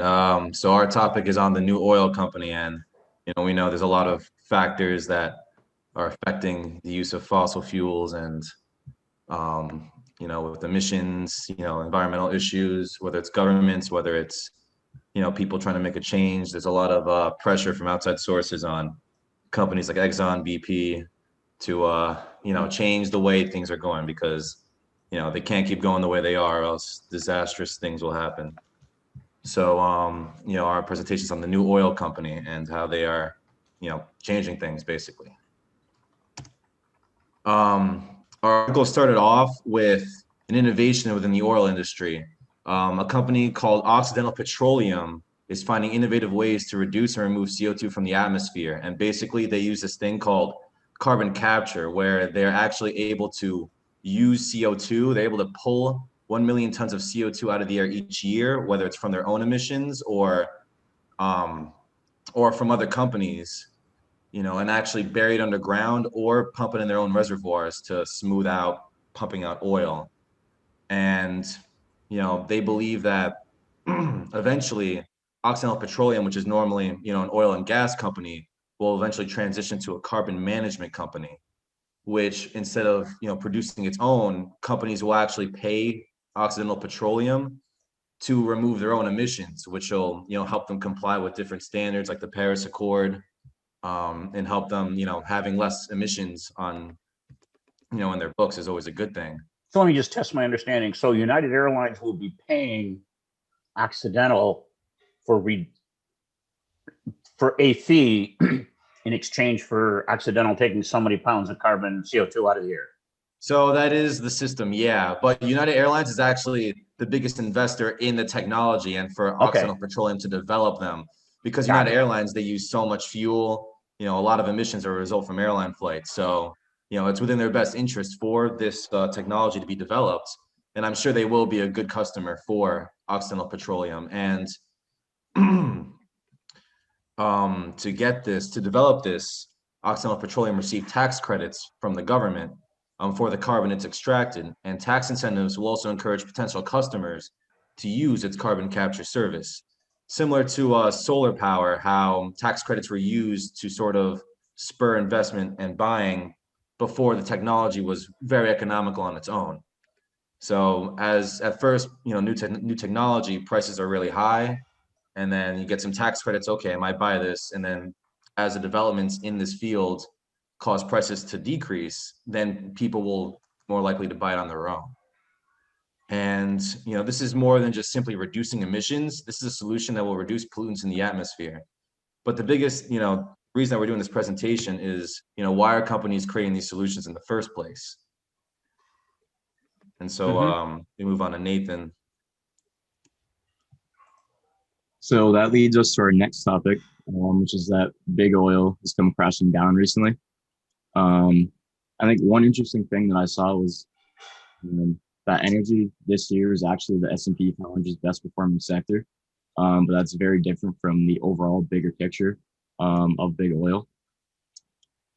So our topic is on the new oil company, and we know there's a lot of factors that are affecting the use of fossil fuels, and with emissions, environmental issues, whether it's governments, whether it's people trying to make a change. There's a lot of pressure from outside sources on companies like Exxon, BP to change the way things are going, because they can't keep going the way they are, or else disastrous things will happen. So, our presentation's on the new oil company and how they are, changing things basically. Our article started off with an innovation within the oil industry. A company called Occidental Petroleum is finding innovative ways to reduce and remove CO2 from the atmosphere. And basically they use this thing called carbon capture, where they're actually able to use CO2. They're able to pull 1 million tons of CO2 out of the air each year, whether it's from their own emissions or from other companies, and actually bury it underground or pump it in their own reservoirs to smooth out pumping out oil. And, they believe that eventually Occidental Petroleum, which is normally, an oil and gas company, will eventually transition to a carbon management company, which instead of, producing its own, companies will actually pay Occidental Petroleum to remove their own emissions, which will, help them comply with different standards like the Paris Accord, and help them, having less emissions on, in their books is always a good thing. So let me just test my understanding. So United Airlines will be paying Occidental for a fee in exchange for Occidental taking so many pounds of carbon CO2 out of the air. So that is the system, yeah. But United Airlines is actually the biggest investor in the technology, and for Occidental Petroleum to develop them, because United Airlines, they use so much fuel, a lot of emissions are a result from airline flights. So, it's within their best interest for this technology to be developed. And I'm sure they will be a good customer for Occidental Petroleum. And to develop this, Occidental Petroleum received tax credits from the government for the carbon it's extracted, and tax incentives will also encourage potential customers to use its carbon capture service. Similar to solar power, how tax credits were used to sort of spur investment and buying before the technology was very economical on its own. So as at first, new technology prices are really high, and then you get some tax credits. Okay, I might buy this, and then as the developments in this field cause prices to decrease, then people will more likely to buy it on their own. And this is more than just simply reducing emissions. This is a solution that will reduce pollutants in the atmosphere. But the biggest reason that we're doing this presentation is why are companies creating these solutions in the first place? And so we move on to Nathan. So that leads us to our next topic, which is that big oil has come crashing down recently. I think one interesting thing that I saw was that energy this year is actually the S&P 500's best performing sector, but that's very different from the overall bigger picture of big oil.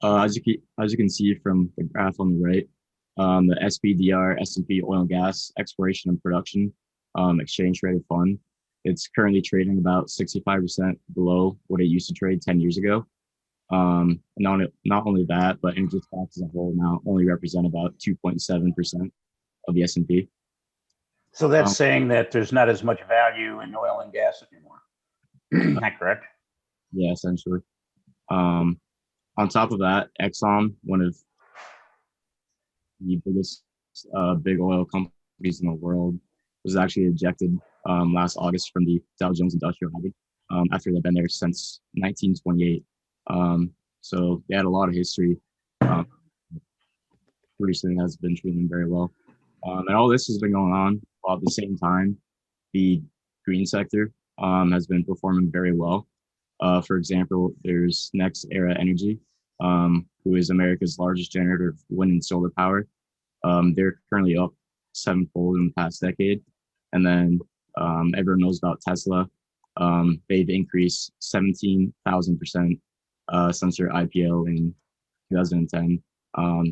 As you can see from the graph on the right, the SPDR S&P Oil and Gas Exploration and Production Exchange Traded Fund, it's currently trading about 65% below what it used to trade 10 years ago. Not only that, but energy stocks as a whole now only represent about 2.7% of the S&P. So that's saying that there's not as much value in oil and gas anymore. Is that correct? Yeah, essentially. On top of that, Exxon, one of the biggest big oil companies in the world, was actually ejected last August from the Dow Jones Industrial Average after they've been there since 1928. So they had a lot of history. Recently has been treating them very well. And all this has been going on while at the same time, the green sector has been performing very well. For example, there's NextEra Energy, who is America's largest generator of wind and solar power. They're currently up 7-fold in the past decade. And then everyone knows about Tesla. They've increased 17,000% since their IPO in 2010.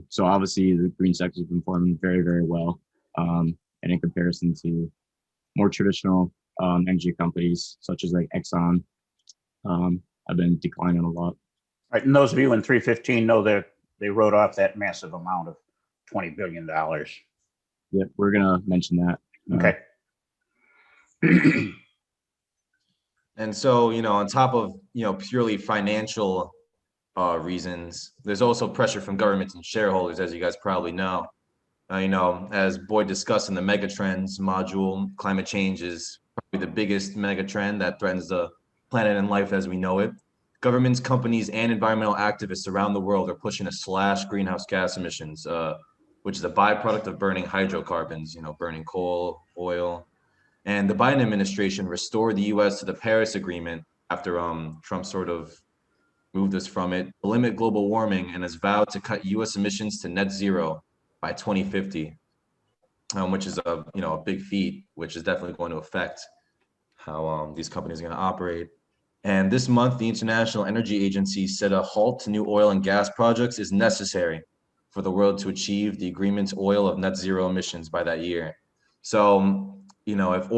So obviously the green sector has been performing very, very well. And in comparison to more traditional energy companies such as like Exxon have been declining a lot. Right, and those of you in 315 know that they wrote off that massive amount of $20 billion. Yeah, we're gonna mention that. Okay. And so, on top of, purely financial reasons, there's also pressure from governments and shareholders, as you guys probably know. As Boyd discussed in the megatrends module, climate change is probably the biggest megatrend that threatens the planet and life as we know it. Governments, companies, and environmental activists around the world are pushing to slash greenhouse gas emissions, which is a byproduct of burning hydrocarbons, burning coal, oil. And the Biden administration restored the U.S. to the Paris Agreement after Trump sort of moved us from it, to limit global warming, and has vowed to cut U.S. emissions to net zero by 2050, which is a big feat, which is definitely going to affect how these companies are going to operate. And this month, the International Energy Agency said a halt to new oil and gas projects is necessary for the world to achieve the agreement's oil of net zero emissions by that year. So, if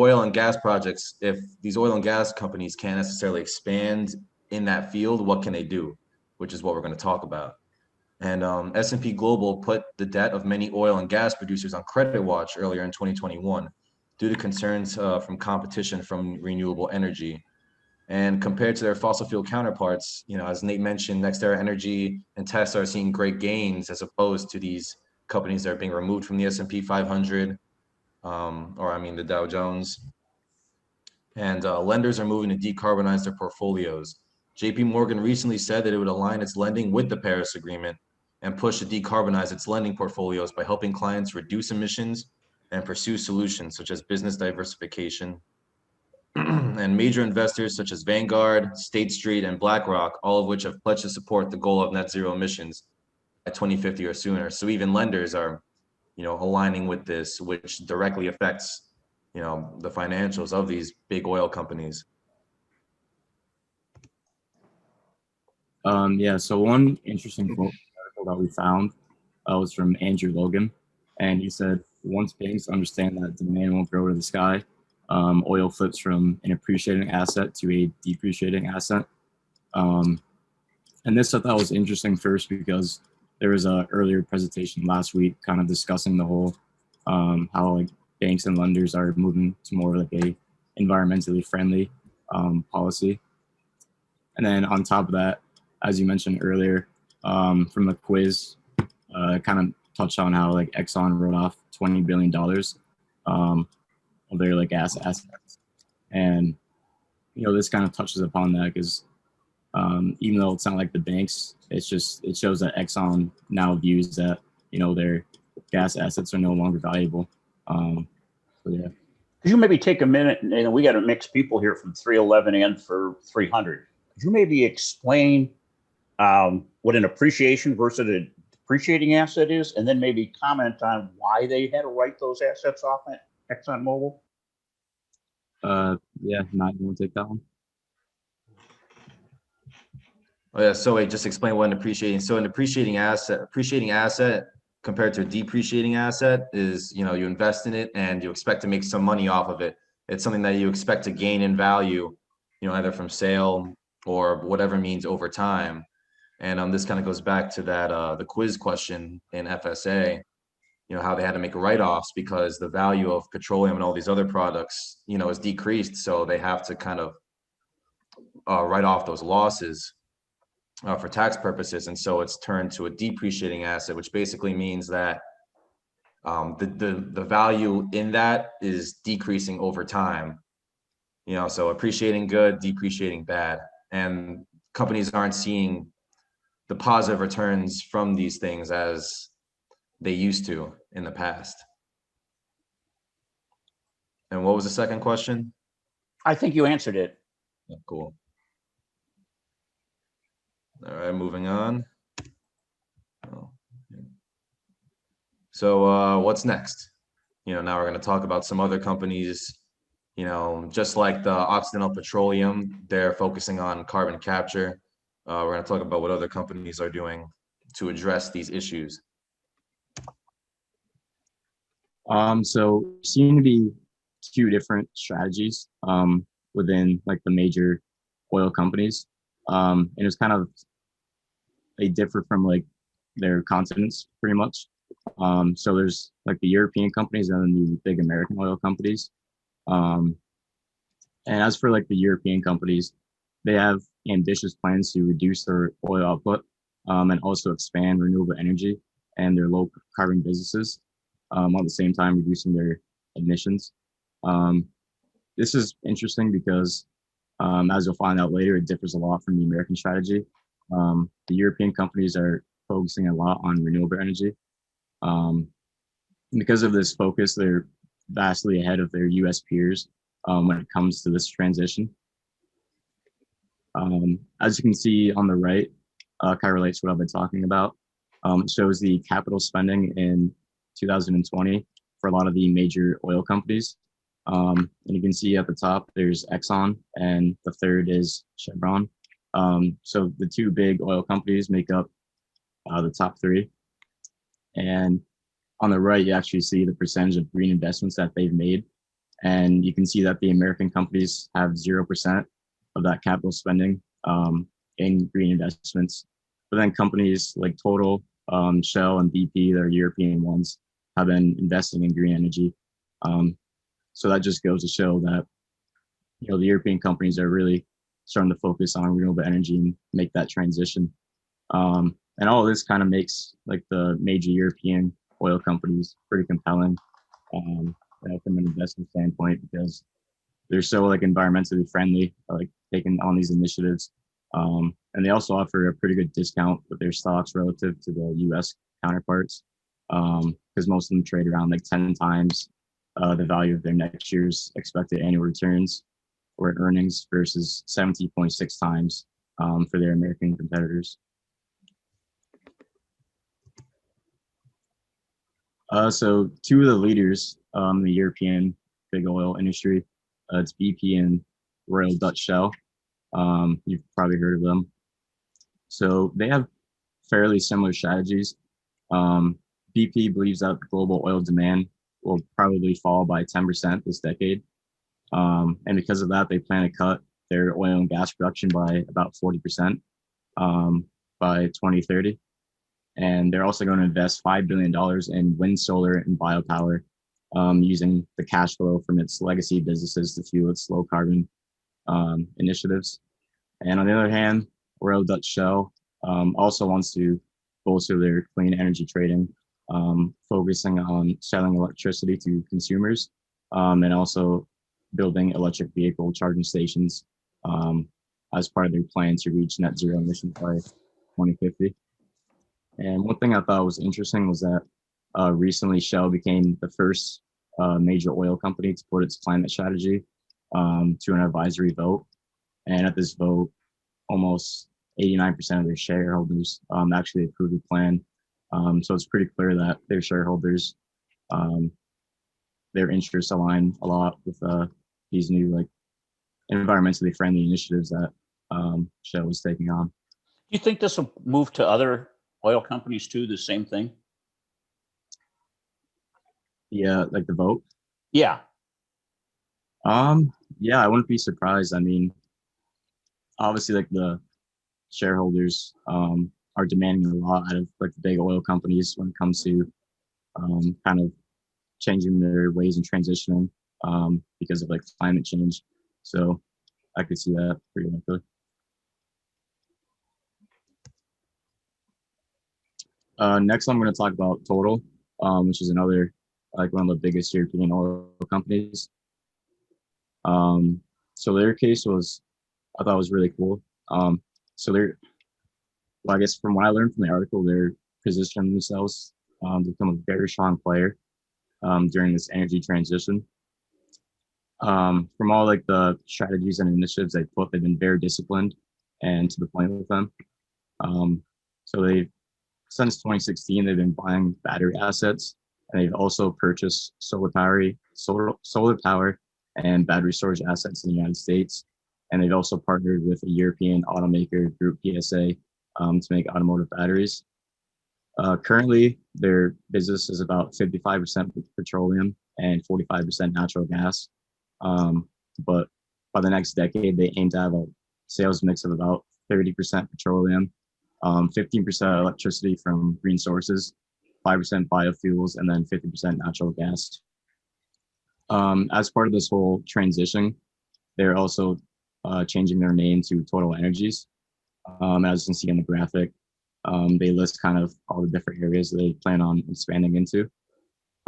these oil and gas companies can't necessarily expand in that field, what can they do? Which is what we're going to talk about. And S&P Global put the debt of many oil and gas producers on credit watch earlier in 2021 due to concerns from competition from renewable energy. And compared to their fossil fuel counterparts, as Nate mentioned, NextEra Energy and Tesla are seeing great gains as opposed to these companies that are being removed from the S&P 500, the Dow Jones. And lenders are moving to decarbonize their portfolios. JP Morgan recently said that it would align its lending with the Paris Agreement and push to decarbonize its lending portfolios by helping clients reduce emissions and pursue solutions such as business diversification. And major investors such as Vanguard, State Street, and BlackRock, all of which have pledged to support the goal of net zero emissions by 2050 or sooner. So even lenders are, aligning with this, which directly affects, the financials of these big oil companies. Yeah, so one interesting quote article that we found was from Andrew Logan, and he said, once banks understand that demand won't grow to the sky, oil flips from an appreciating asset to a depreciating asset. And this I thought was interesting first because there was a earlier presentation last week kind of discussing the whole how like banks and lenders are moving to more like a environmentally friendly policy. And then on top of that, as you mentioned earlier, from the quiz, kind of touched on how like Exxon wrote off $20 billion of their like gas assets. And, this kind of touches upon that because even though it's not like the banks, it shows that Exxon now views that, their gas assets are no longer valuable. So yeah. Could you maybe take a minute, and we got a mixed people here from 311 and for 300. Could you maybe explain what an appreciation versus a depreciating asset is, and then maybe comment on why they had to write those assets off at ExxonMobil? Yeah, Matt, you want to take that one? Oh yeah, so wait, just explain what an appreciating. So an appreciating asset compared to a depreciating asset is, you invest in it and you expect to make some money off of it. It's something that you expect to gain in value, either from sale or whatever means over time. And this kind of goes back to that the quiz question in FSA, how they had to make write-offs because the value of petroleum and all these other products, is decreased. So they have to kind of write off those losses for tax purposes. And so it's turned to a depreciating asset, which basically means that the value in that is decreasing over time. So appreciating good, depreciating bad. And companies aren't seeing the positive returns from these things as they used to in the past. And what was the second question? I think you answered it. Oh, cool. All right, moving on. So what's next? Now we're going to talk about some other companies, just like the Occidental Petroleum, they're focusing on carbon capture. We're going to talk about what other companies are doing to address these issues. So seem to be two different strategies within like the major oil companies. And it was kind of, they differ from like their continents pretty much. So there's like the European companies and then the big American oil companies. And as for like the European companies, they have ambitious plans to reduce their oil output and also expand renewable energy and their low carbon businesses, while at the same time reducing their emissions. This is interesting because, as you'll find out later, it differs a lot from the American strategy. The European companies are focusing a lot on renewable energy. Because of this focus, they're vastly ahead of their US peers when it comes to this transition. As you can see on the right, kind of relates to what I've been talking about. It shows the capital spending in 2020 for a lot of the major oil companies. And you can see at the top, there's Exxon, and the third is Chevron. So the two big oil companies make up the top three. And on the right, you actually see the percentage of green investments that they've made. And you can see that the American companies have 0% of that capital spending in green investments. But then companies like Total, Shell, and BP, that are European ones, have been investing in green energy. So that just goes to show that, you know, the European companies are really starting to focus on renewable energy and make that transition. And all of this kind of makes like the major European oil companies pretty compelling from an investment standpoint, because they're so like environmentally friendly, like taking on these initiatives. And they also offer a pretty good discount with their stocks relative to the US counterparts, because most of them trade around like 10 times the value of their next year's expected annual returns or earnings versus 17.6 times for their American competitors. So two of the leaders in the European big oil industry, it's BP and Royal Dutch Shell. You've probably heard of them. So they have fairly similar strategies. BP believes that global oil demand will probably fall by 10% this decade. And because of that, they plan to cut their oil and gas production by about 40% by 2030. And they're also going to invest $5 billion in wind, solar, and biopower, using the cash flow from its legacy businesses to fuel its low carbon initiatives. And on the other hand, Royal Dutch Shell also wants to bolster their clean energy trading, focusing on selling electricity to consumers, and also building electric vehicle charging stations as part of their plan to reach net zero emissions by 2050. And one thing I thought was interesting was that recently Shell became the first major oil company to put its climate strategy to an advisory vote. And at this vote, almost 89% of their shareholders actually approved the plan. So it's pretty clear that their shareholders, their interests align a lot with these new like environmentally friendly initiatives that Shell is taking on. Do you think this will move to other oil companies too, the same thing? Yeah, like the vote? Yeah. Yeah, I wouldn't be surprised. I mean, obviously like the shareholders are demanding a lot out of like the big oil companies when it comes to kind of changing their ways and transitioning because of like climate change. So I could see that pretty likely. Next, I'm going to talk about Total, which is another like one of the biggest European oil companies. So their case was, I thought was really cool. So they're, well, I guess from what I learned from the article, they're positioning themselves to become a very strong player during this energy transition. From all like the strategies and initiatives they put, they've been very disciplined and to the point with them. So they've, since 2016, they've been buying battery assets, and they've also purchased solar power and battery storage assets in the United States. And they've also partnered with a European automaker group, PSA, to make automotive batteries. Currently, their business is about 55% petroleum and 45% natural gas. But by the next decade, they aim to have a sales mix of about 30% petroleum, 15% electricity from green sources, 5% biofuels, and then 50% natural gas. As part of this whole transition, they're also changing their name to Total Energies. As you can see in the graphic, they list kind of all the different areas they plan on expanding into.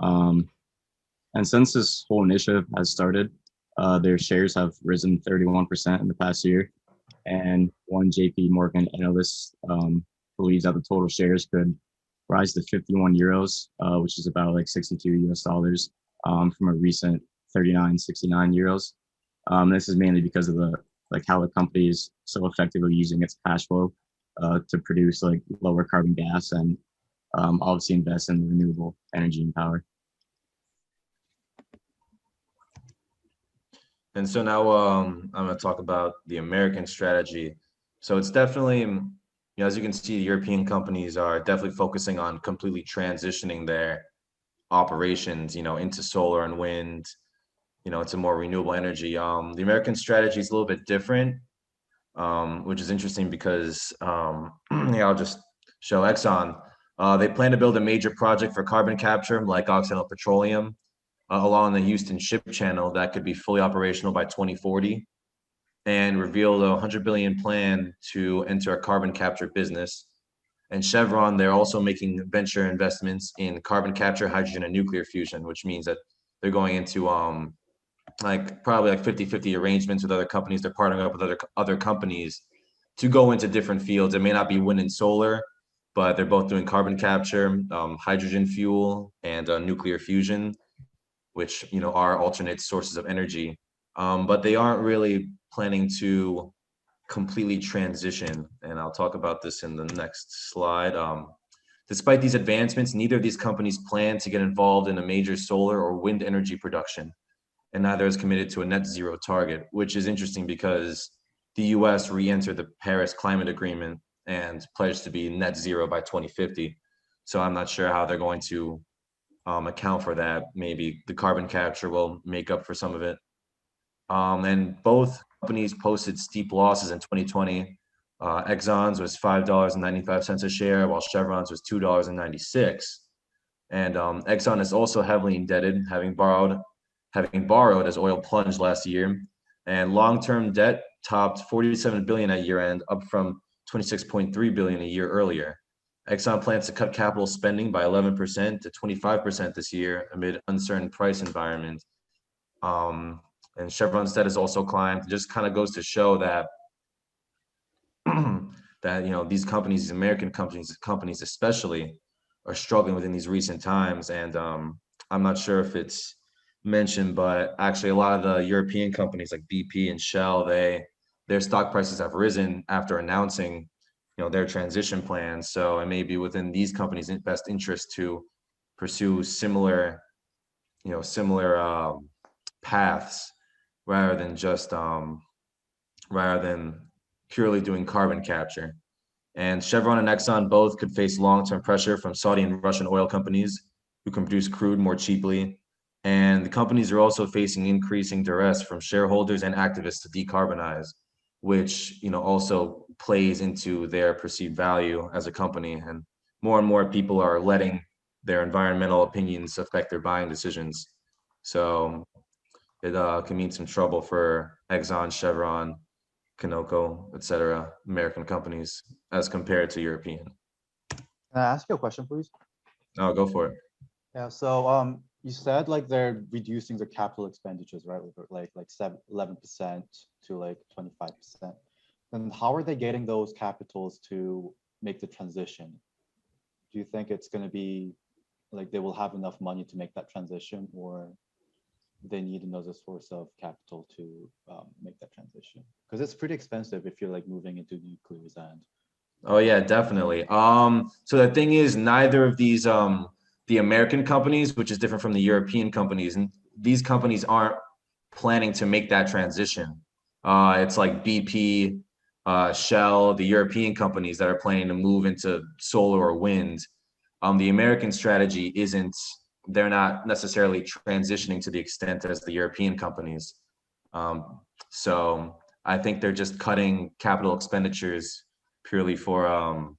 And since this whole initiative has started, their shares have risen 31% in the past year. And one JP Morgan analyst believes that the total shares could rise to 51 euros, which is about like 62 US dollars from a recent 39.69 euros. This is mainly because of how the company is so effectively using its cash flow to produce like lower carbon gas and obviously invest in renewable energy and power. And so now I'm going to talk about the American strategy. So it's definitely, as you can see, European companies are definitely focusing on completely transitioning their operations, into solar and wind, into more renewable energy. The American strategy is a little bit different, which is interesting because, I'll just show Exxon. They plan to build a major project for carbon capture like Occidental Petroleum along the Houston Ship Channel that could be fully operational by 2040 and revealed a $100 billion plan to enter a carbon capture business. And Chevron, they're also making venture investments in carbon capture, hydrogen, and nuclear fusion, which means that they're going into probably 50-50 arrangements with other companies. They're partnering up with other companies to go into different fields. It may not be wind and solar, but they're both doing carbon capture, hydrogen fuel, and nuclear fusion, which are alternate sources of energy. But they aren't really planning to completely transition, and I'll talk about this in the next slide. Despite these advancements, neither of these companies plan to get involved in a major solar or wind energy production, and neither is committed to a net zero target, which is interesting because the US re-entered the Paris Climate Agreement and pledged to be net zero by 2050. So I'm not sure how they're going to account for that. Maybe the carbon capture will make up for some of it. And both companies posted steep losses in 2020. Exxon's was $5.95 a share, while Chevron's was $2.96. And Exxon is also heavily indebted, having borrowed as oil plunged last year. And long-term debt topped $47 billion at year-end, up from $26.3 billion a year earlier. Exxon plans to cut capital spending by 11% to 25% this year amid uncertain price environment. And Chevron's debt has also climbed. It just kind of goes to show that these companies, these American companies especially, are struggling within these recent times. And I'm not sure if it's mentioned, but actually a lot of the European companies like BP and Shell, their stock prices have risen after announcing their transition plans. So it may be within these companies' best interest to pursue similar paths rather than purely doing carbon capture. And Chevron and Exxon both could face long-term pressure from Saudi and Russian oil companies who can produce crude more cheaply. And the companies are also facing increasing duress from shareholders and activists to decarbonize, which also plays into their perceived value as a company. And more people are letting their environmental opinions affect their buying decisions. So it can mean some trouble for Exxon, Chevron, Conoco, etc., American companies as compared to European. Can I ask you a question, please? Oh, go for it. Yeah. So you said like they're reducing their capital expenditures, right? Like 11% to like 25%. And how are they getting those capitals to make the transition? Do you think it's going to be like they will have enough money to make that transition, or they need another source of capital to make that transition? Because it's pretty expensive if you're like moving into nuclear and. Oh yeah, definitely. So the thing is, neither of these the American companies, which is different from the European companies, and these companies aren't planning to make that transition. It's like BP, Shell, the European companies that are planning to move into solar or wind. The American strategy they're not necessarily transitioning to the extent as the European companies. So I think they're just cutting capital expenditures purely for,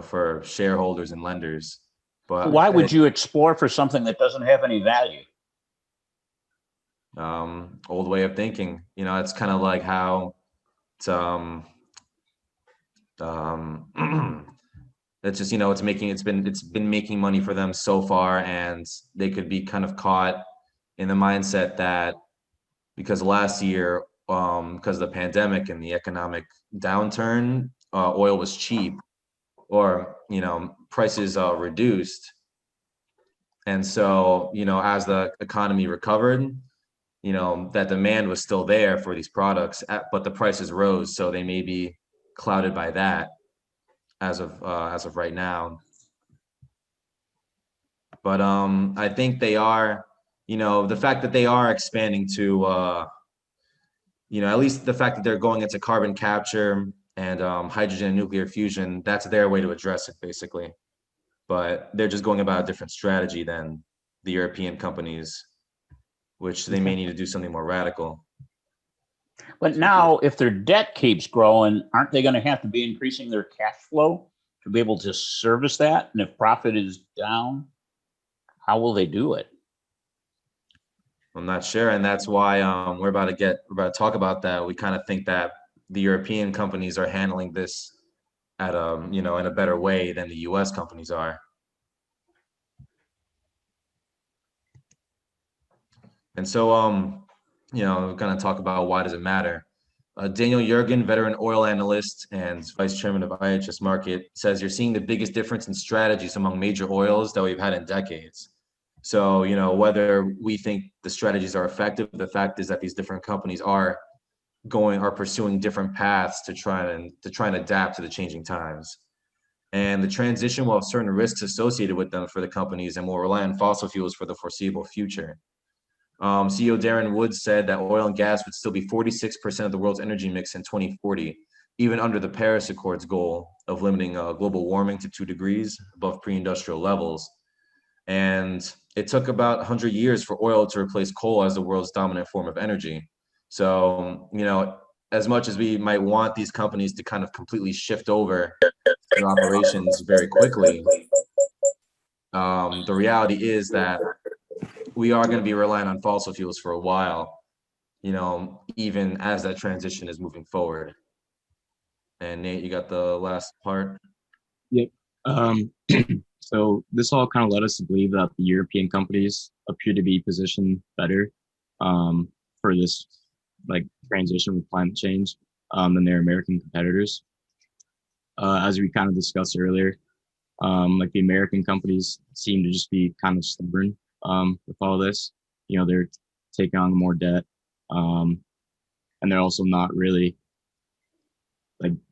for shareholders and lenders. But Why would you explore for something that doesn't have any value? Old way of thinking. It's kind of like how it's it's just, it's been making money for them so far, and they could be kind of caught in the mindset that because last year, because of the pandemic and the economic downturn, oil was cheap, or prices reduced. And so, as the economy recovered, that demand was still there for these products, but the prices rose. So they may be clouded by that as of right now. But I think they are, the fact that they are expanding to, at least the fact that they're going into carbon capture and hydrogen and nuclear fusion, that's their way to address it, basically. But they're just going about a different strategy than the European companies, which they may need to do something more radical. But now, if their debt keeps growing, aren't they going to have to be increasing their cash flow to be able to service that? And if profit is down, how will they do it? I'm not sure, and that's why we're about to talk about that. We kind of think that the European companies are handling this at in a better way than the U.S. companies are. And so we're going to talk about why does it matter. Daniel Yergin, veteran oil analyst and vice chairman of IHS Markit, says you're seeing the biggest difference in strategies among major oils that we've had in decades. So, whether we think the strategies are effective, the fact is that these different companies are pursuing different paths to try and adapt to the changing times. And the transition will have certain risks associated with them for the companies and will rely on fossil fuels for the foreseeable future. CEO Darren Woods said that oil and gas would still be 46% of the world's energy mix in 2040, even under the Paris Accords goal of limiting global warming to 2 degrees above pre-industrial levels. And it took about 100 years for oil to replace coal as the world's dominant form of energy. So, as much as we might want these companies to kind of completely shift over their operations very quickly, the reality is that we are going to be relying on fossil fuels for a while, even as that transition is moving forward. And Nate, you got the last part? Yep. So this all kind of led us to believe that the European companies appear to be positioned better for this transition with climate change than their American competitors. As we kind of discussed earlier, the American companies seem to just be kind of stubborn with all this. They're taking on more debt, and they're also not really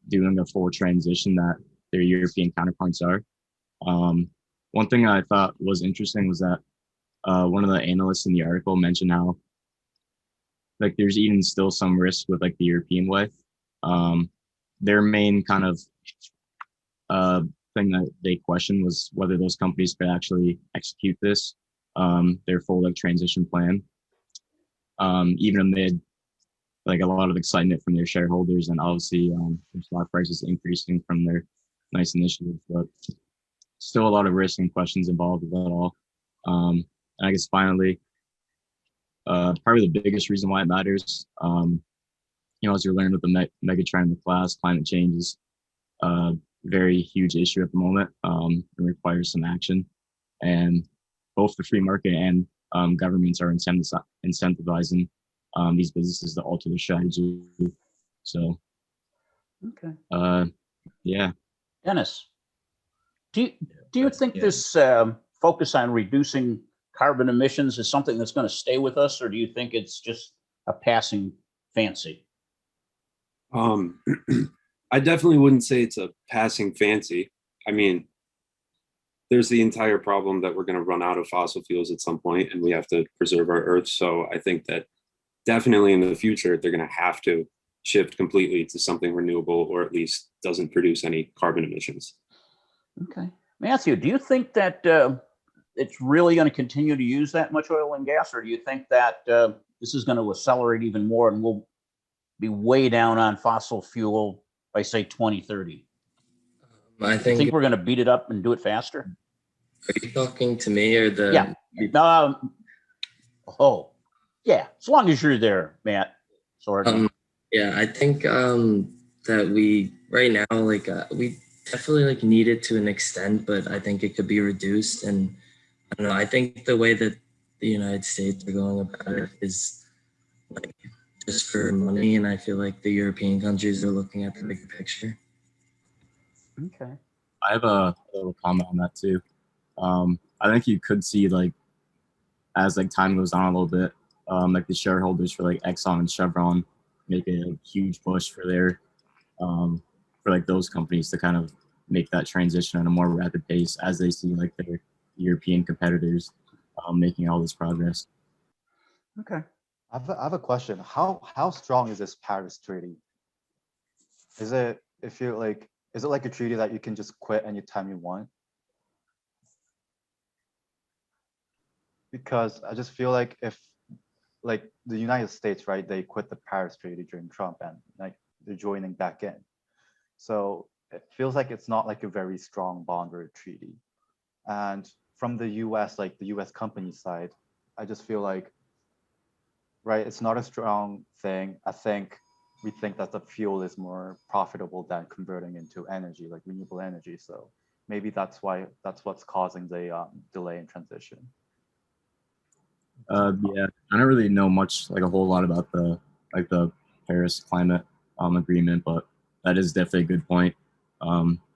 doing a full transition that their European counterparts are. One thing I thought was interesting was that one of the analysts in the article mentioned how there's even still some risk with the European way. Their main kind of thing that they questioned was whether those companies could actually execute this, their full transition plan, even amid a lot of excitement from their shareholders and obviously their stock prices increasing from their nice initiatives, but still a lot of risks and questions involved with that all. And I guess finally, probably the biggest reason why it matters, as you're learning with the mega trend in the class, climate change is a very huge issue at the moment. It requires some action, and both the free market and governments are incentivizing these businesses to alter their strategy. So, okay, yeah. Dennis, do you think this focus on reducing carbon emissions is something that's going to stay with us, or do you think it's just a passing fancy? I definitely wouldn't say it's a passing fancy. I mean, there's the entire problem that we're going to run out of fossil fuels at some point, and we have to preserve our Earth. So I think that definitely in the future, they're going to have to shift completely to something renewable, or at least doesn't produce any carbon emissions. Okay. Matthew, do you think that it's really going to continue to use that much oil and gas, or do you think that this is going to accelerate even more and we'll be way down on fossil fuel by say 2030? I You think, think we're going to beat it up and do it faster? are you talking to me or the? Yeah. Oh, yeah. As long as you're there, Matt. Sorry. Yeah, I think that we right now we definitely need it to an extent, but I think it could be reduced. And I don't know. I think the way that the United States are going about it is like just for money, and I feel like the European countries are looking at the bigger picture. Okay. I have a little comment on that too. I think you could see like as like time goes on a little bit, like the shareholders for like Exxon and Chevron make a huge push for their for like those companies to kind of make that transition at a more rapid pace as they see like their European competitors making all this progress. Okay. I have a question. How strong is this Paris Treaty? Is it is it like a treaty that you can just quit anytime you want? Because I just feel like if like the United States, right, they quit the Paris Treaty during Trump and like they're joining back in. So it feels like it's not like a very strong bond or a treaty. And from the US, like the US company side, I just feel like, right, it's not a strong thing. I think we think that the fuel is more profitable than converting into energy, like renewable energy. So maybe that's what's causing the delay in transition. Yeah, I don't really know much, like a whole lot about the Paris climate agreement, but that is definitely a good point.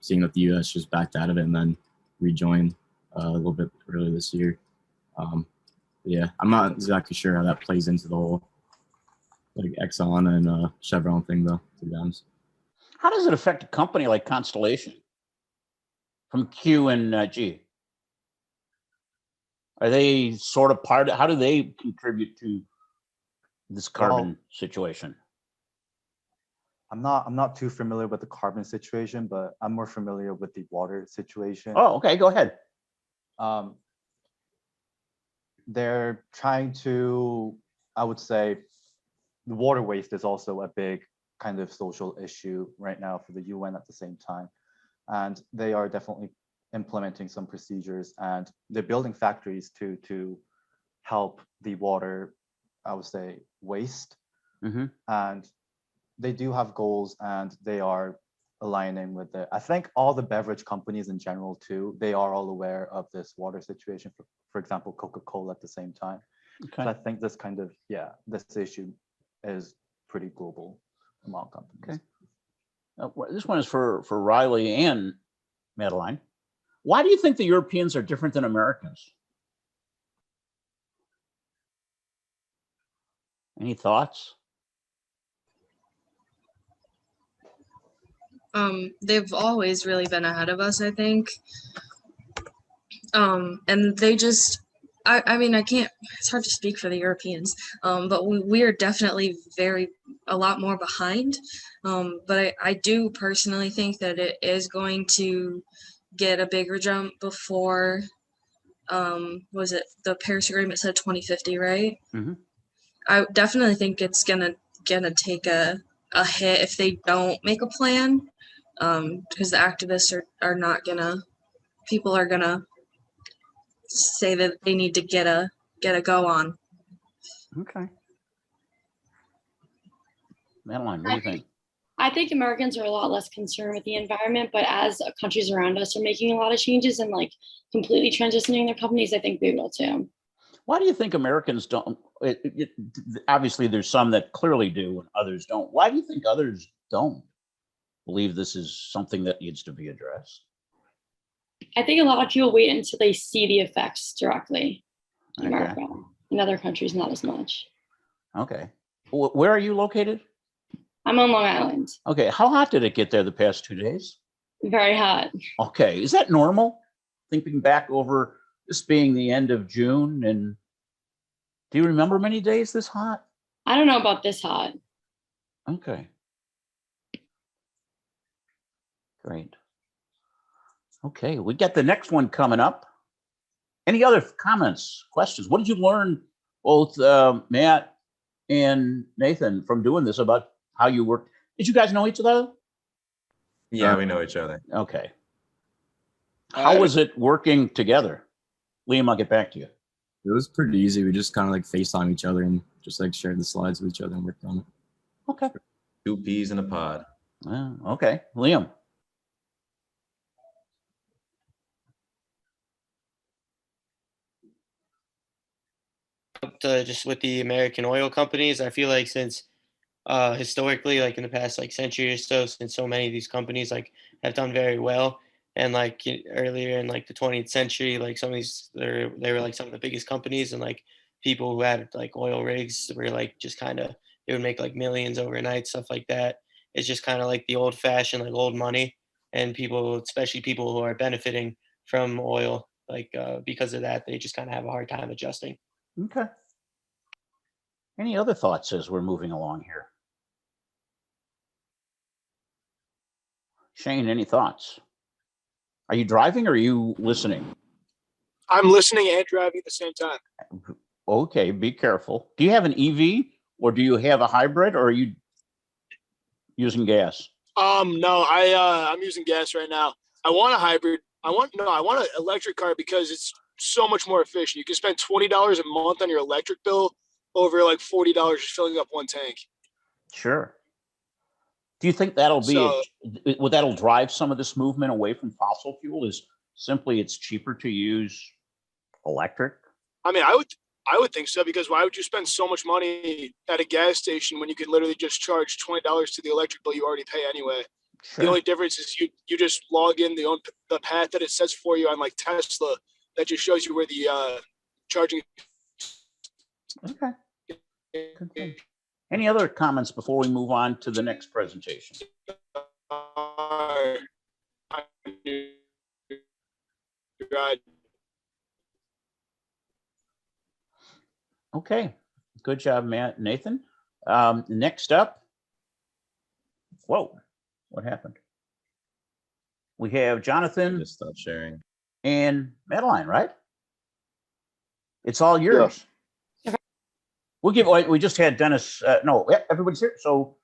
Seeing that the U.S. just backed out of it and then rejoined a little bit earlier this year. Yeah, I'm not exactly sure how that plays into the whole like Exxon and Chevron thing, though. To be honest, How does it affect a company like Constellation from Q and G? Are they sort of part of, how do they contribute to this carbon situation? I'm not too familiar with the carbon situation, but I'm more familiar with the water situation. Oh, okay, go ahead. They're trying to, I would say, the water waste is also a big kind of social issue right now for the UN at the same time. And they are definitely implementing some procedures and they're building factories to help the water, I would say, waste. Mm-hmm. And they do have goals and they are aligning with it. I think all the beverage companies in general too, they are all aware of this water situation. For example, Coca-Cola at the same time. Okay. So I think this kind of, this issue is pretty global among companies. Okay. This one is for Riley and Madeline. Why do you think the Europeans are different than Americans? Any thoughts? They've always really been ahead of us, I think. And they just, I mean, it's hard to speak for the Europeans, but we are definitely a lot more behind. But I do personally think that it is going to get a bigger jump before, was it the Paris Agreement said 2050, right? Mm-hmm. I definitely think it's gonna take a hit if they don't make a plan, because the activists are not gonna, people are gonna say that they need to get a go on. Okay. Madeline, what do you think? I think Americans are a lot less concerned with the environment, but as countries around us are making a lot of changes and like completely transitioning their companies, I think they will too. Why do you think Americans don't? Obviously, there's some that clearly do and others don't. Why do you think others don't believe this is something that needs to be addressed? I think a lot of people wait until they see the effects directly in Okay. America. In other countries, not as much. Okay. Where are you located? I'm on Long Island. Okay. How hot did it get there the past 2 days? Very hot. Okay. Is that normal? Thinking back over this being the end of June, and do you remember many days this hot? I don't know about this hot. Okay. Great. Okay, we got the next one coming up. Any other comments, questions? What did you learn, both Matt and Nathan, from doing this about how you work. Did you guys know each other? Yeah, we know each other. Okay. How was it working together? Liam, I'll get back to you. It was pretty easy. We just kind of like FaceTime each other and just like shared the slides with each other and worked on it. Okay. 2 peas in a pod. Okay. Liam. Just with the American oil companies, I feel like since historically, like in the past like century or so, since so many of these companies like have done very well, and like earlier in like the 20th century, like some of these they were like some of the biggest companies, and like people who had like oil rigs were like just kind of they would make like millions overnight, stuff like that. It's just kind of like the old fashioned like old money, and people, especially people who are benefiting from oil, like because of that, they just kind of have a hard time adjusting. Okay. Any other thoughts as we're moving along here? Shane, any thoughts? Are you driving or are you listening? I'm listening and driving at the same time. Okay, be careful. Do you have an EV or do you have a hybrid or are you using gas? No, I'm using gas right now. I want a hybrid. I want an electric car because it's so much more efficient. You can spend $20 a month on your electric bill over like $40 just filling up one tank. Sure. Do you think that'll that'll drive some of this movement away from fossil fuel? Is simply it's cheaper to use electric? I mean, I would think so, because why would you spend so much money at a gas station when you could literally just charge $20 to the electric bill you already pay anyway? Sure. The only difference is you just log in the path that it says for you on like Tesla that just shows you where the charging. Okay. Good. Any other comments before we move on to the next presentation? Okay, good job, Matt. Nathan. Next up, whoa, what happened? We have Jonathan Just stop sharing. and Madeline, right? It's all yours. Yeah. We just had Dennis. No, everybody's here. So